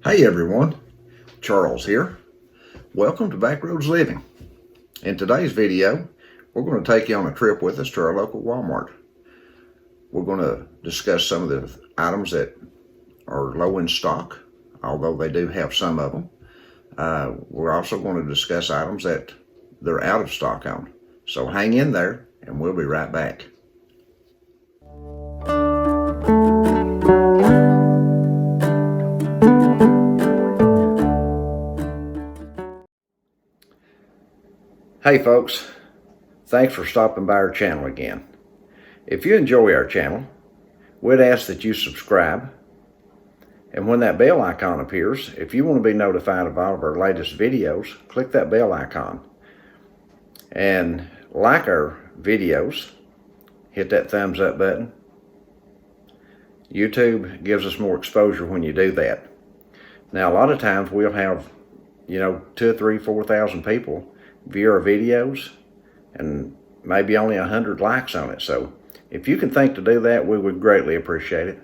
Hey everyone, Charles here. Welcome to Backroads Living. In today's video, we're going to take you on a trip with us to our local Walmart. We're going to discuss some of the items that are low in stock, although they do have some of them. We're also going to discuss items that they're out of stock on. So hang in there and we'll be right back. Hey folks, thanks for stopping by our channel again. If you enjoy our channel, we'd ask that you subscribe, and when that bell icon appears, if you want to be notified of all of our latest videos, click that bell icon and like our videos. Hit that thumbs up button. YouTube gives us more exposure when you do that. Now a lot of times we'll have 2,000, 3,000, 4,000 people view our videos and maybe only 100 likes on it. So if you can think to do that, we would greatly appreciate it.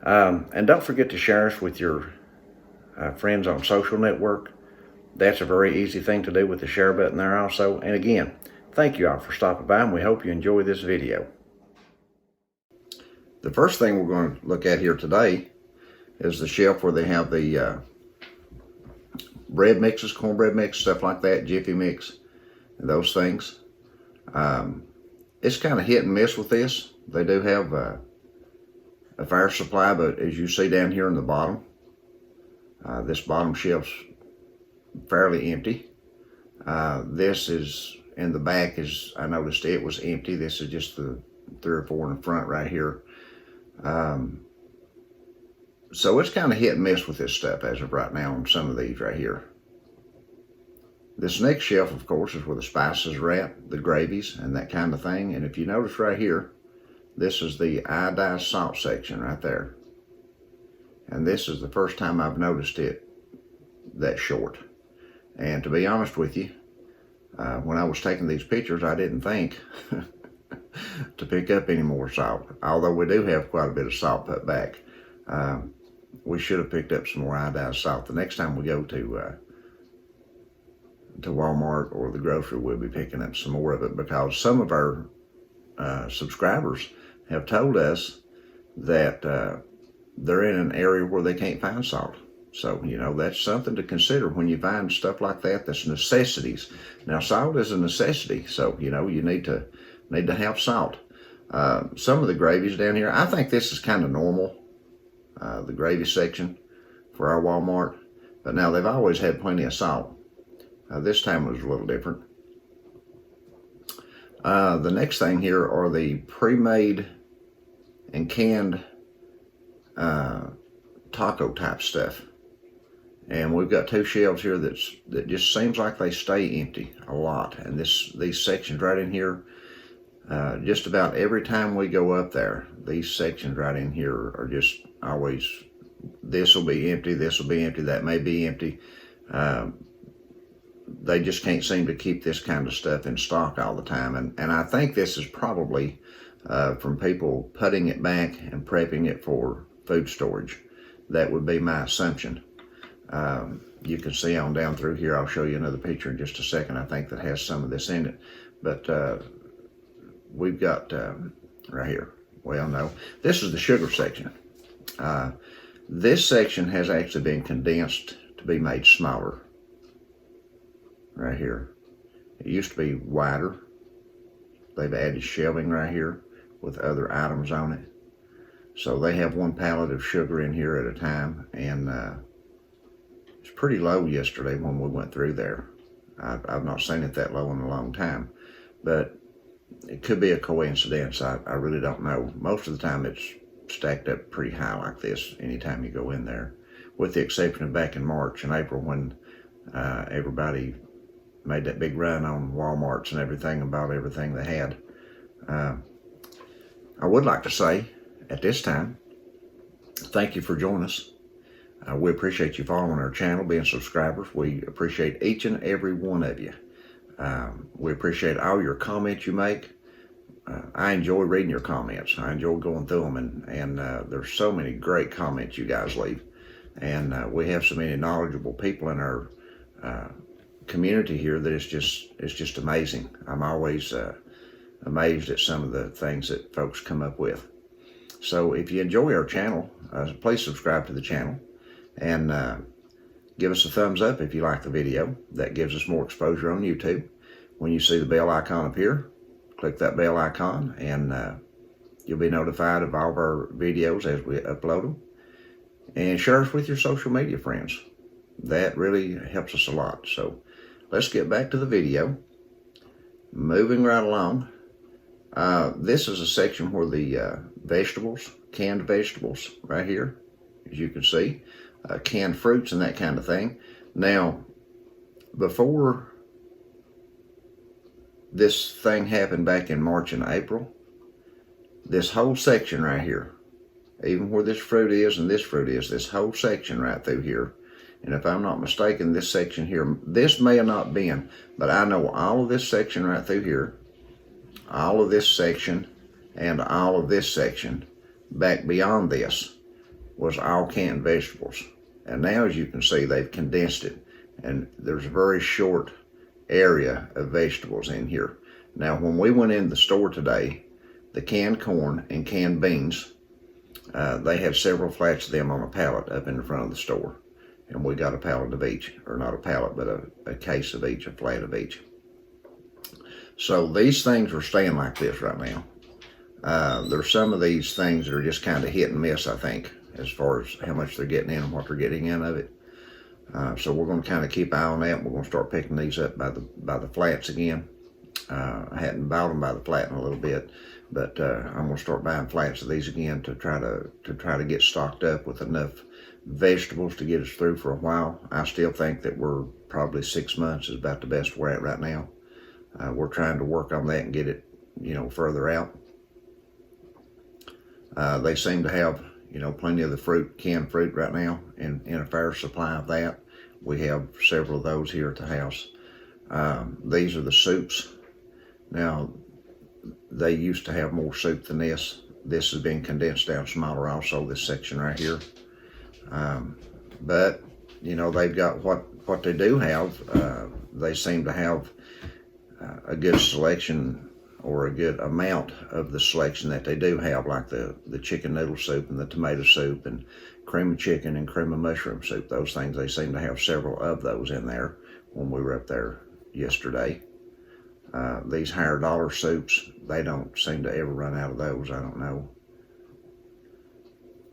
And don't forget to share us with your friends on social network. That's a very easy thing to do with the share button there also. And again, thank you all for stopping by, and we hope you enjoy this video. The first thing we're going to look at here today is the shelf where they have the bread mixes, cornbread mix, stuff like that, Jiffy mix, and those things. It's kind of hit and miss with this. They do have a fire supply, but as you see down here in the bottom, this bottom shelf's fairly empty. This is in the back, is I noticed it was empty. This is just the 3 or 4 in the front right here. So it's kind of hit and miss with this stuff as of right now on some of these right here. This next shelf, of course, is where the spices are at, the gravies and that kind of thing. And if you notice right here, this is the iodized salt section right there. And this is the first time I've noticed it that short. And to be honest with you, when I was taking these pictures, I didn't think to pick up any more salt. Although we do have quite a bit of salt put back. We should have picked up some more iodized salt. The next time we go to Walmart or the grocery, we'll be picking up some more of it, because some of our subscribers have told us that they're in an area where they can't find salt. So, that's something to consider when you find stuff like that that's necessities. Now, salt is a necessity, so, you need to have salt. Some of the gravies down here, I think this is kind of normal, the gravy section for our Walmart. But now they've always had plenty of salt. This time it was a little different. The next thing here are the pre-made and canned taco type stuff. And we've got 2 shelves here that just seems like they stay empty a lot. And these sections right in here, just about every time we go up there, these sections right in here are just always, this will be empty, that may be empty. They just can't seem to keep this kind of stuff in stock all the time. And I think this is probably from people putting it back and prepping it for food storage. That would be my assumption. You can see on down through here, I'll show you another picture in just a second, I think, that has some of this in it. But we've got right here, well, no, this is the sugar section. This section has actually been condensed to be made smaller right here. It used to be wider. They've added shelving right here with other items on it. So they have 1 pallet of sugar in here at a time, and it's pretty low yesterday when we went through there. I've not seen it that low in a long time, but it could be a coincidence. I really don't know. Most of the time it's stacked up pretty high like this anytime you go in there, with the exception of back in March and April when everybody made that big run on Walmarts and everything and bought everything they had. I would like to say at this time, thank you for joining us. We appreciate you following our channel, being subscribers. We appreciate each and every one of you. We appreciate all your comments you make. I enjoy reading your comments. I enjoy going through them, and there's so many great comments you guys leave. And we have so many knowledgeable people in our community here that it's just amazing. I'm always amazed at some of the things that folks come up with. So if you enjoy our channel, please subscribe to the channel and give us a thumbs up if you like the video. That gives us more exposure on YouTube. When you see the bell icon up here, click that bell icon and you'll be notified of all of our videos as we upload them. And share us with your social media friends. That really helps us a lot. So let's get back to the video. Moving right along. This is a section where the vegetables, canned vegetables right here, as you can see, canned fruits and that kind of thing. Now, before this thing happened back in March and April, this whole section right here, even where this fruit is and this fruit is, this whole section right through here, and if I'm not mistaken, this section here, this may have not been, but I know all of this section right through here, all of this section, and all of this section back beyond this was all canned vegetables. And now, as you can see, they've condensed it, and there's a very short area of vegetables in here. Now, when we went in the store today, the canned corn and canned beans, they had several flats of them on a pallet up in the front of the store. And we got a pallet of each, or not a pallet, but a case of each, a flat of each. So these things are staying like this right now. There's some of these things that are just kind of hit and miss, I think, as far as how much they're getting in and what they're getting in of it. So we're going to kind of keep an eye on that. We're going to start picking these up by the flats again. I hadn't bought them by the flat in a little bit, but I'm going to start buying flats of these again to try to get stocked up with enough vegetables to get us through for a while. I still think that we're probably 6 months is about the best we're at right now. We're trying to work on that and get it, further out. They seem to have, plenty of the canned fruit right now in a fair supply of that. We have several of those here at the house. These are the soups. Now, they used to have more soup than this. This has been condensed down smaller also, this section right here. But, they've got what they do have. They seem to have a good selection or a good amount of the selection that they do have, like the chicken noodle soup and the tomato soup and cream of chicken and cream of mushroom soup. Those things, they seem to have several of those in there when we were up there yesterday. These higher dollar soups, they don't seem to ever run out of those. I don't know.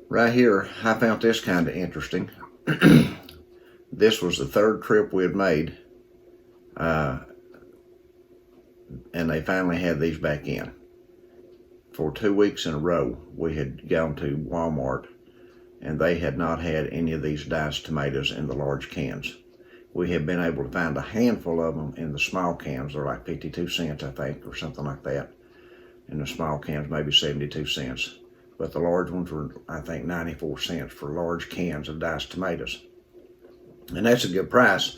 Right here, I found this kind of interesting. This was the third trip we had made, and they finally had these back in. For 2 weeks in a row, we had gone to Walmart, and they had not had any of these diced tomatoes in the large cans. We have been able to find a handful of them in the small cans. They're like 52 cents, I think, or something like that. In the small cans, maybe 72 cents. But the large ones were, I think, 94 cents for large cans of diced tomatoes. And that's a good price.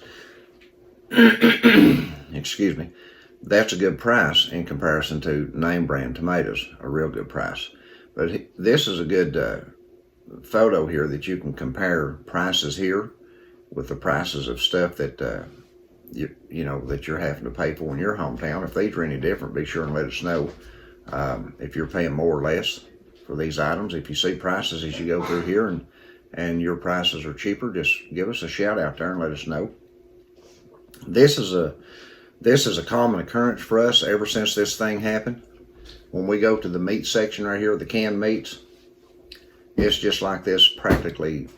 Excuse me. That's a good price in comparison to name brand tomatoes, a real good price. But this is a good photo here that you can compare prices here with the prices of stuff that that you're having to pay for in your hometown. If these are any different, be sure and let us know if you're paying more or less for these items. If you see prices as you go through here and your prices are cheaper, just give us a shout out there and let us know. This is a common occurrence for us ever since this thing happened. When we go to the meat section right here, the canned meats, it's just like this practically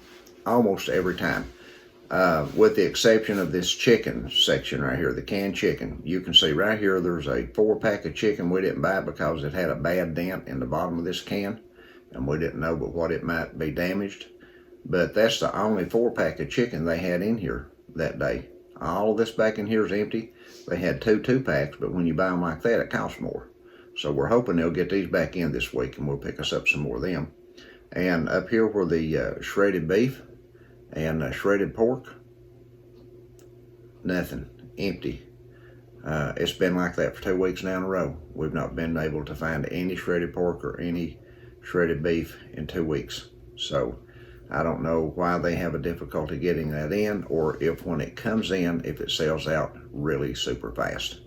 almost every time. With the exception of this chicken section right here, the canned chicken. You can see right here there's a 4-pack of chicken. We didn't buy it because it had a bad dent in the bottom of this can, and we didn't know but what it might be damaged. But that's the only 4-pack of chicken they had in here that day. All of this back in here is empty. They had 2 2-packs, but when you buy them like that, it costs more. So we're hoping they'll get these back in this week, and we'll pick us up some more of them. And up here where the shredded beef and shredded pork, nothing, empty. It's been like that for 2 weeks now in a row. We've not been able to find any shredded pork or any shredded beef in 2 weeks. So I don't know why they have a difficulty getting that in, or if when it comes in, if it sells out really super fast.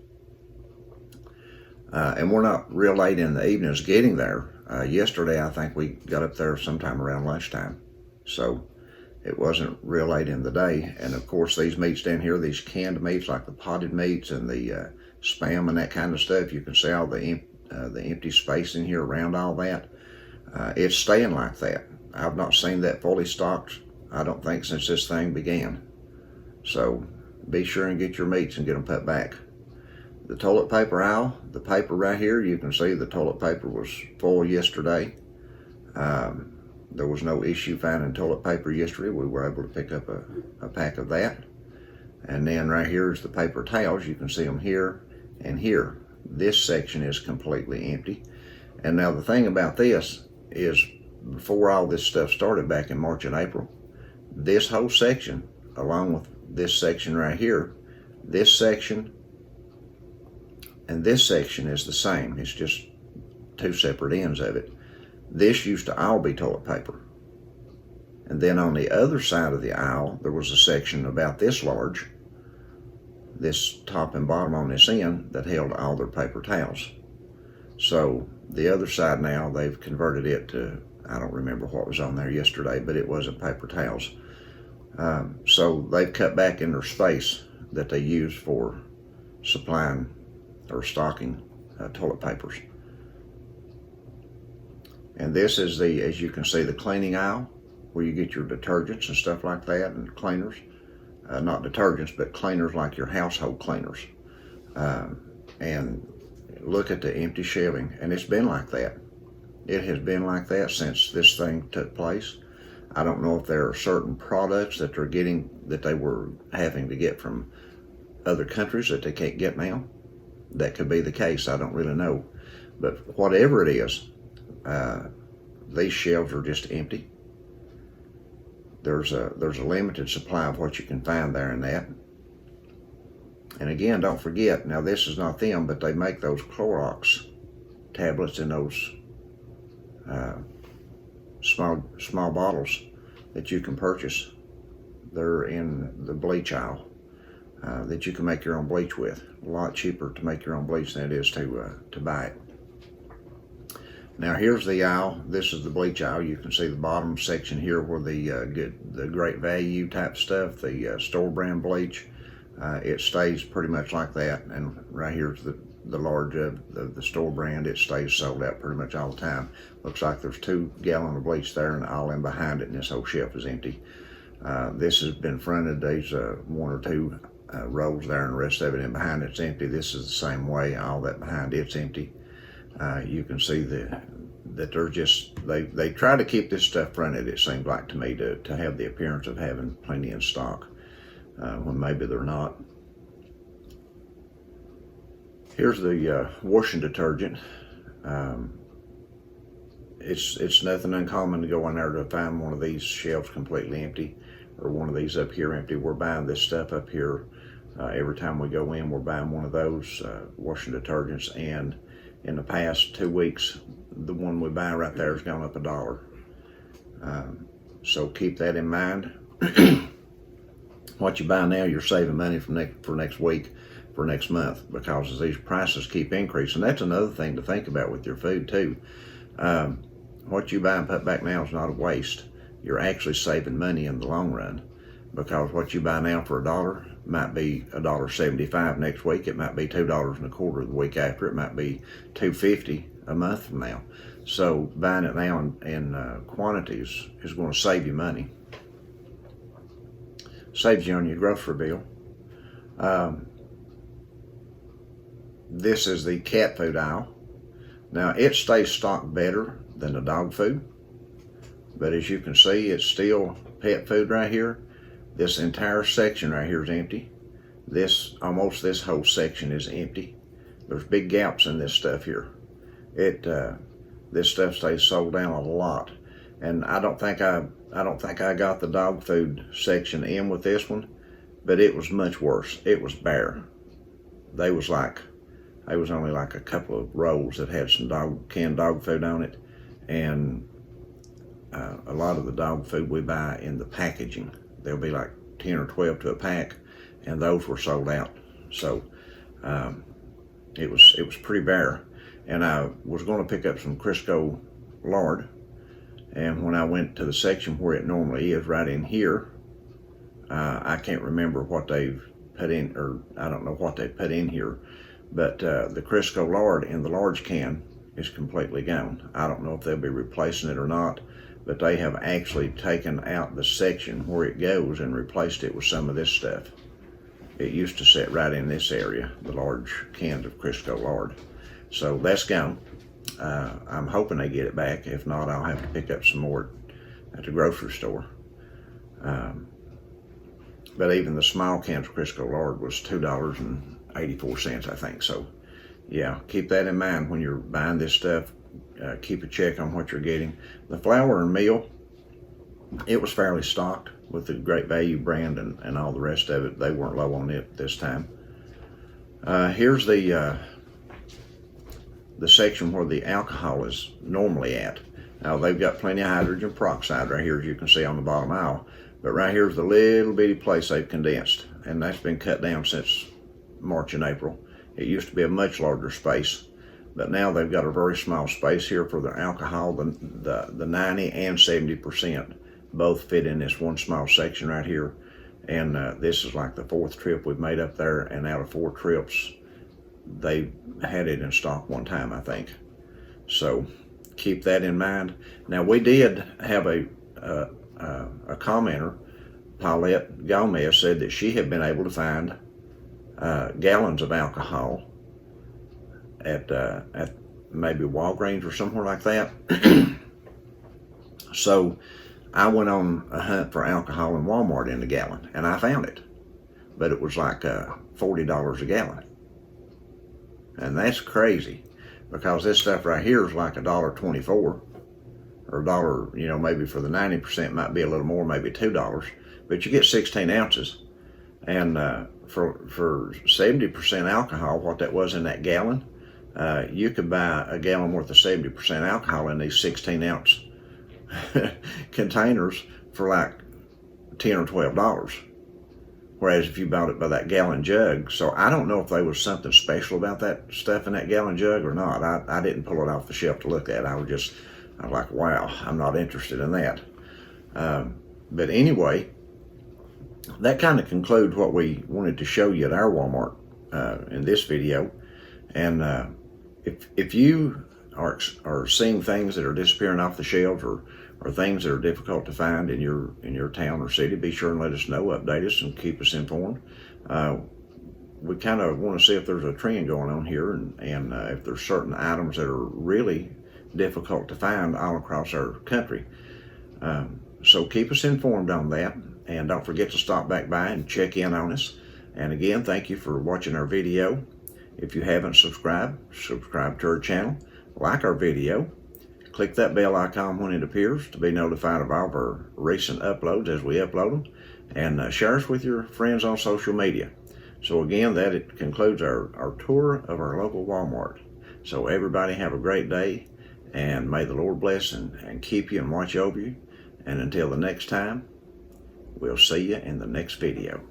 And we're not real late in the evenings getting there. Yesterday, I think we got up there sometime around lunchtime. So it wasn't real late in the day. And of course, these meats down here, these canned meats like the potted meats and the Spam and that kind of stuff, you can see all the empty space in here around all that. It's staying like that. I've not seen that fully stocked, I don't think, since this thing began. So be sure and get your meats and get them put back. The toilet paper aisle, the paper right here, you can see the toilet paper was full yesterday. There was no issue finding toilet paper yesterday. We were able to pick up a pack of that. And then right here is the paper towels. You can see them here and here. This section is completely empty. And now the thing about this is, before all this stuff started back in March and April, this whole section, along with this section right here, this section and this section is the same. It's just two separate ends of it. This used to all be toilet paper. And then on the other side of the aisle, there was a section about this large, this top and bottom on this end, that held all their paper towels. So the other side now, they've converted it to, I don't remember what was on there yesterday, but it wasn't paper towels. So they've cut back in their space that they use for supplying or stocking toilet papers. And this is the, as you can see, the cleaning aisle where you get your detergents and stuff like that, and cleaners. Not detergents, but cleaners like your household cleaners. And look at the empty shelving, and it's been like that. It has been like that since this thing took place. I don't know if there are certain products that they're getting, that they were having to get from other countries that they can't get now. That could be the case, I don't really know. But whatever it is, these shelves are just empty. There's a limited supply of what you can find there in that. And again, don't forget, now this is not them, but they make those Clorox tablets in those small bottles that you can purchase. They're in the bleach aisle that you can make your own bleach with. A lot cheaper to make your own bleach than it is to buy it. Now here's the aisle. This is the bleach aisle. You can see the bottom section here where the great value type stuff, the store brand bleach, it stays pretty much like that. And right here's the Lard of the store brand. It stays sold out pretty much all the time. Looks like there's 2 gallons of bleach there, and all in behind it, and this whole shelf is empty. This has been fronted. There's 1 or 2 rows there, and the rest of it in behind it's empty. This is the same way. All that behind it's empty. You can see that they're just, they try to keep this stuff fronted, it seems like to me, to have the appearance of having plenty in stock, when maybe they're not. Here's the washing detergent. It's nothing uncommon to go in there to find one of these shelves completely empty, or one of these up here empty. We're buying this stuff up here. Every time we go in, we're buying one of those washing detergents, and in the past 2 weeks, the one we buy right there has gone up $1. So keep that in mind. What you buy now, you're saving money for next week, for next month, because as these prices keep increasing. That's another thing to think about with your food too. What you buy and put back now is not a waste. You're actually saving money in the long run, because what you buy now for $1 might be $1.75 next week. It might be $2.25 the week after. It might be $2.50 a month from now. So buying it now in quantities is going to save you money. Saves you on your grocery bill. This is the cat food aisle. Now it stays stocked better than the dog food, but as you can see, it's still pet food right here. This entire section right here is empty. Almost this whole section is empty. There's big gaps in this stuff here. This stuff stays sold down a lot, and I don't think I got the dog food section in with this one, but it was much worse. It was bare. They was only like a couple of rows that had some canned dog food on it, and a lot of the dog food we buy in the packaging. There'll be like 10 or 12 to a pack, and those were sold out. So it was pretty bare. And I was going to pick up some Crisco lard, and when I went to the section where it normally is, right in here, I can't remember what they've put in, or I don't know what they put in here, but the Crisco lard in the large can is completely gone. I don't know if they'll be replacing it or not, but they have actually taken out the section where it goes and replaced it with some of this stuff. It used to sit right in this area, the large cans of Crisco lard. So that's gone. I'm hoping they get it back. If not, I'll have to pick up some more at the grocery store. But even the small cans of Crisco lard was $2.84, I think. So yeah, keep that in mind when you're buying this stuff. Keep a check on what you're getting. The flour and meal, it was fairly stocked with the Great Value brand and all the rest of it. They weren't low on it this time. Here's the section where the alcohol is normally at. Now they've got plenty of hydrogen peroxide right here, as you can see on the bottom aisle. But right here's the little bitty place they've condensed, and that's been cut down since March and April. It used to be a much larger space, but now they've got a very small space here for their alcohol. The 90 and 70% both fit in this one small section right here. And this is like the 4th trip we've made up there, and out of 4 trips, they had it in stock one time, I think. So keep that in mind. Now we did have a commenter, Paulette Gomez, said that she had been able to find gallons of alcohol at maybe Walgreens or somewhere like that. So I went on a hunt for alcohol in Walmart in a gallon, and I found it, but it was like $40 a gallon. And that's crazy, because this stuff right here is like $1.24, or $1, you know, maybe for the 90% might be a little more, maybe $2, but you get 16 ounces. And for 70% alcohol, what that was in that gallon, you could buy a gallon worth of 70% alcohol in these 16-ounce containers for like $10 or $12. Whereas if you bought it by that gallon jug, so I don't know if there was something special about that stuff in that gallon jug or not. I didn't pull it off the shelf to look at. I was like, wow, I'm not interested in that. But anyway, that kind of concludes what we wanted to show you at our Walmart in this video. And if you are seeing things that are disappearing off the shelves, or things that are difficult to find in your town or city, be sure and let us know, update us, and keep us informed. We kind of want to see if there's a trend going on here, and if there's certain items that are really difficult to find all across our country. So keep us informed on that, and don't forget to stop back by and check in on us. And again, thank you for watching our video. If you haven't subscribed, subscribe to our channel, like our video, click that bell icon when it appears to be notified of all of our recent uploads as we upload them, and share us with your friends on social media. So again, it concludes our tour of our local Walmart. So everybody have a great day, and may the Lord bless and keep you and watch over you. And until the next time, we'll see you in the next video.